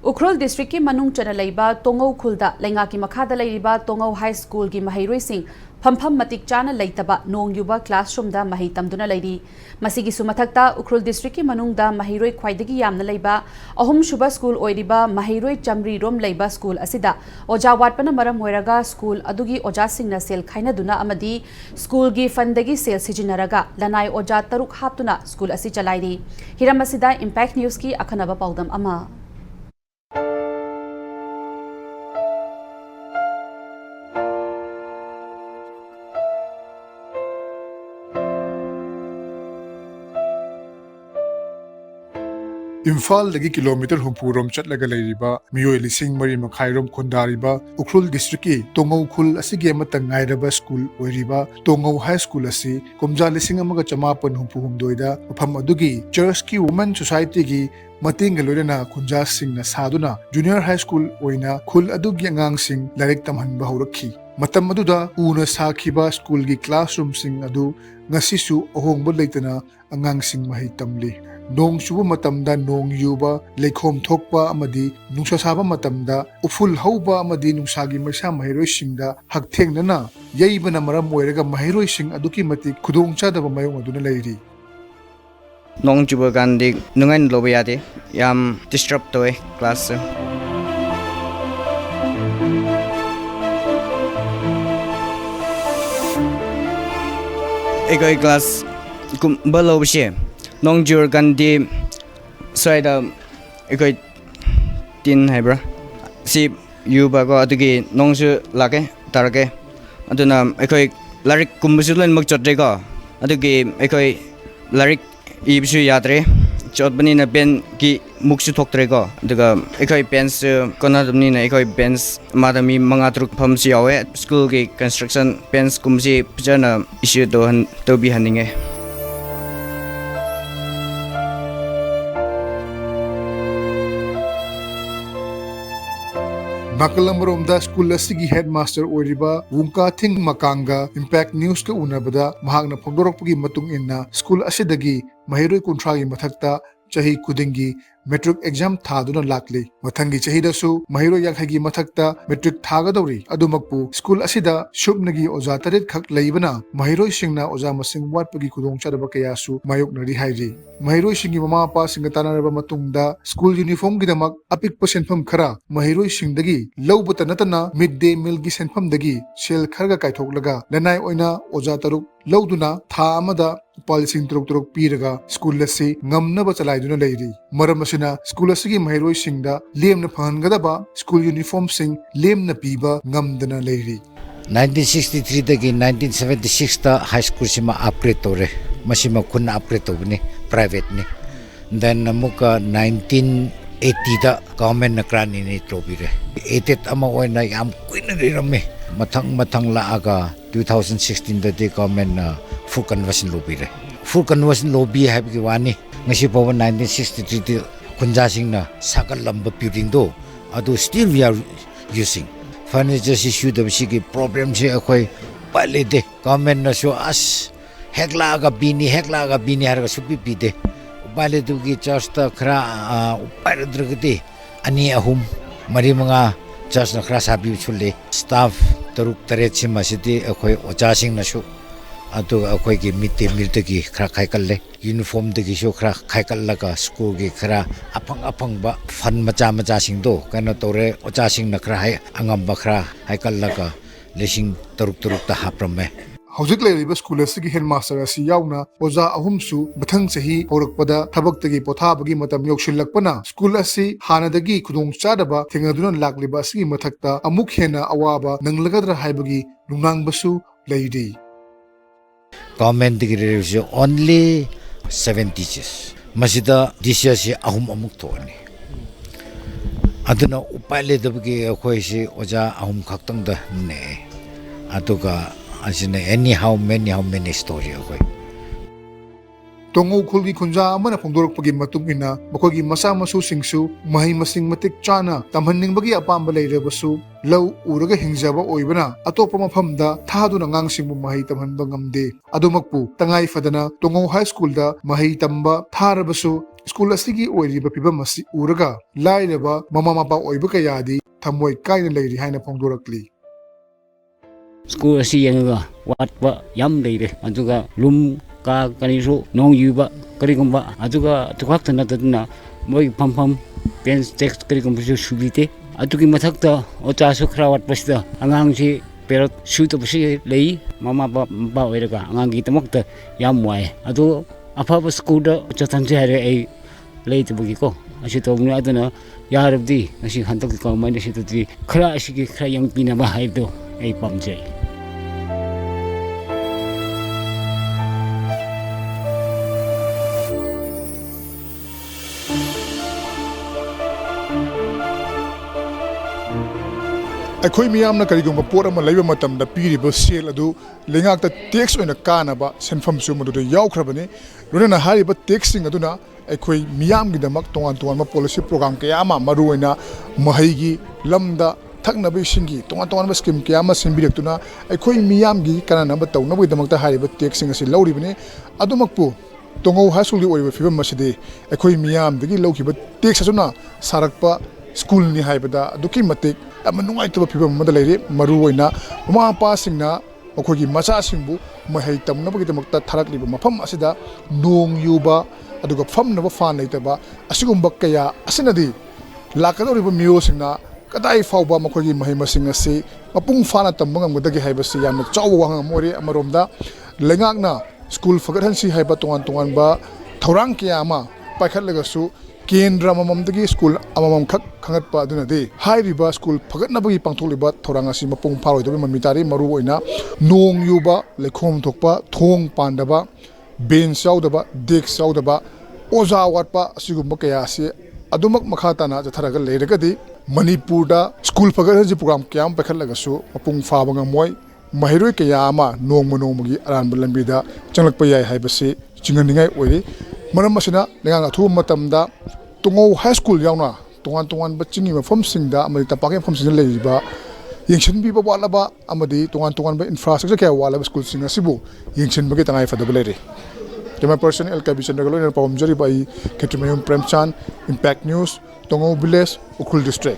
Ukhrul district ki manung chana leiba Tongau khulda lenga ki makhada leiba Tongau high school ki mahairoi sing phampham matik chana leitaba nong yuba classroom da mahi tamduna leiri masigi sumathakta Ukhrul district ki manung da mahairoi khwaidagi yamna leiba ahum shuba school oiriba mahairoi chamri rom leiba school asida oja watpana maram hoiraga school adugi oja singna sel khaina duna amadi school gi fundagi sel sijinaraga lanai oja taruk haptuna school asi chalairi hiram asida impact news ki akhanaba paudam ama Imphal lagi kilometer humpurom chatlaga leiriba miyoi lising mari makhairom khondariba Ukhrul district ki Tongau khul asigi amata ngairaba school oiriba Tongau high school asi komja lising amaga chamapan humpuhumdoida mafam adugi church ki women society ki mating loirana khunja sing na saduna junior high school oina khul adugi angang sing larik tamhanba haurakhi matam aduda una sakhiba school ki classroom sing adu ngasisu ahongba leitana angang sing mahi tamli nong chuba matamda nong yuba leikhom thokpa amadi nungsa saba matamda uful hauba amadi nungsagi maisa mahiroi singda hakthengna yaibana maram oiraga mahiroi sing aduki matik khudong chadaba mayong aduna leiri nong chuba gandi nungain lobe yade yam disrupt toy class ekoi class kum balobshe nong jur gandi soida ekoi tin haibra si yuba go adugi nong su lage tarage aduna ekoi larik kumbusu len mak chotre go adugi ekoi larik ibsu yadre chotbani na pen ki muksu thoktre go aduga ekoi pens kona dumni na ekoi pens madami mangatruk phamsi yawe school ki construction pens kumsi pjana issue to bi haninge Nakalamromda school asigi headmaster oiriba wungka thing makanga impact news ka unabada mahagna phongdorokpagi matung inna school asidagi mahiroi kuntragi mathakta chahi kudingi metric exam thaduna lakli mathangi chahida su mahiro yakhagi mathakta metric thagadori adumakpu school asida shubnagi oja taret khak leibana mahiro singna oja masing watpagi kudong chadaba kaya su mayok nari hairi mahiro singi mama pa singatana raba matungda school uniform gidamak apik percentfam khara mahiro singdagi lowbata natana midday meal gi senfam dagi sel kharga kaithoklaga lanai oina oja taruk lowduna tha amada palising turuk piraga school lasi ngamnaba chalaiduna leiri maram asina school asigi mahiroi singda lemna phangadaba school uniform sing lemna piba ngamdana leiri 1963 dagi 1976 ta high school sima upgrade tore masima khunna upgrade tobni private ni then amuka 1980 da government na krani ni tobire etet ama oina yam kuina rame mathang la aga 2016 da de government full conversion lobby habi wani ngasi pawa 1963 de kunja singna sakal lamba building do adu still we are using furniture issue da bisi problem se akhoi pale de government na so as hekla ga bini har ga supi pide pale du gi church ta khra upar dragde ani ahum mari manga church na khra sabi chulle staff taruk tare chima sidi akhoi ocha sing na su adu akhoi gi mitte miltagi khra khaikalle uniform dagi so khra khaikalla ka school gi khra apang ba fan macha sing do kana tore ocha sing na khra hai angam ba khra haikalla ka lesing taruk ta haprame Hojik leiriba school asigi headmaster asi yauna oja ahumsu bathang sahi horakpada thabaktagi pothabagi matam yokshillakpana school asi hanadagi khudong chadaba thengaduna lakliba asigi mathakta amuk hena awaba nanglagadra haibagi lungnangbasu leiri government digi only 7 teachers masida this year si ahum amuk thoni aduna upaile dabagi akhoi si oja ahum khaktang da ne aduga asine anyhow many story akhoi Tongau khulgi khunja amana phongdorokpagi matung ina makogi masa masu singsu mahi masing matik chana tamhanningbagi apamba leirabasu lau uraga hingjaba oibana atopa mafamda thaduna ngangsingbu mahi tamhanba ngamde adumakpu tangai fadana Tongau high school da mahi tamba tharabasu School asigi oiriba pibam asi uraga lairaba mama mapa oiba kayadi thamoi kaina leiri haina phongdorakli. School asi yanga watpa yam leire aduga lum ka kanisu nong yuba karigumba aduga tukak tanatna moi pam pen text karigumba subite adugi mathakta ocha sukhra watpasda angangsi perot shoot basi lei mama ba oiraga angangi tamakta yam wai adu afaba school da chatanse hare ai leite bugi ko asi to muna adana yarabdi asi hantak ko mai si tutri khra asi ki khra yang pina ba haibdo ai pamjai Akhoi miyamna karigumba pot ama leiba matamda piriba sel adu lengakta tax oina kanaba senfam su maduda yaukrabani runana hariba taxing aduna akhoi miyamgi damak tongan ma policy program kayama maru oina mahaigi lamda thaknabi singi tongan ma scheme kayama senbirektuna akhoi miyamgi kanana ba tawnabi damakta hariba taxing asi lauribani adumakpu tongo high school gi oiba fibam maside akhoi miyamdagi lawkiba tax asuna sarakpa school ni haibada aduki matik amanungai to pibam madalaire maru oina mama pa singna okhogi macha singbu mahai tamna bagi damakta tharak liba mafam asida nong yuba aduga famna ba fan leitaba asigumba kaya asinadi lakadoriba miyo singna kadai fauba makhogi mahai masing ase mapung fana tambangam gadagi haibasi yamna chawa wang mori amaromda lengakna school fagarhansi haiba tongan ba thorang kiyama paikhatlagasu Kendra mamamdagi school amamam khak khangatpa adunadi hairiba school phagatnabagi pangtholiba thorangasi mapung pharoidabi mamitari maru oina nong yuba lekhom thokpa thong pandaba bench yaudaba desk yaudaba oja watpa asigumba kaya ase adumak makhatana jatharaga leiragadi Manipurda school phagathaji program kyam pakhatlagasu mapung phabanga moi mahiroi kaya ama nongmagi aranba lambida changlakpa yai haibase chinganingai oiri maram asina lenga thu matamda tungo high school yauna tongan bachingi mafam singda amadi tapake mafam singda leiba yengsin bi ba walaba amadi tongan ba infrastructure kaya walaba school singa sibu yengsin bagi tangai fadaba leire kema person LKB Chandagalo in Pawamjari by Ketrimayum Premchan Impact News Tongo Village Ukhrul District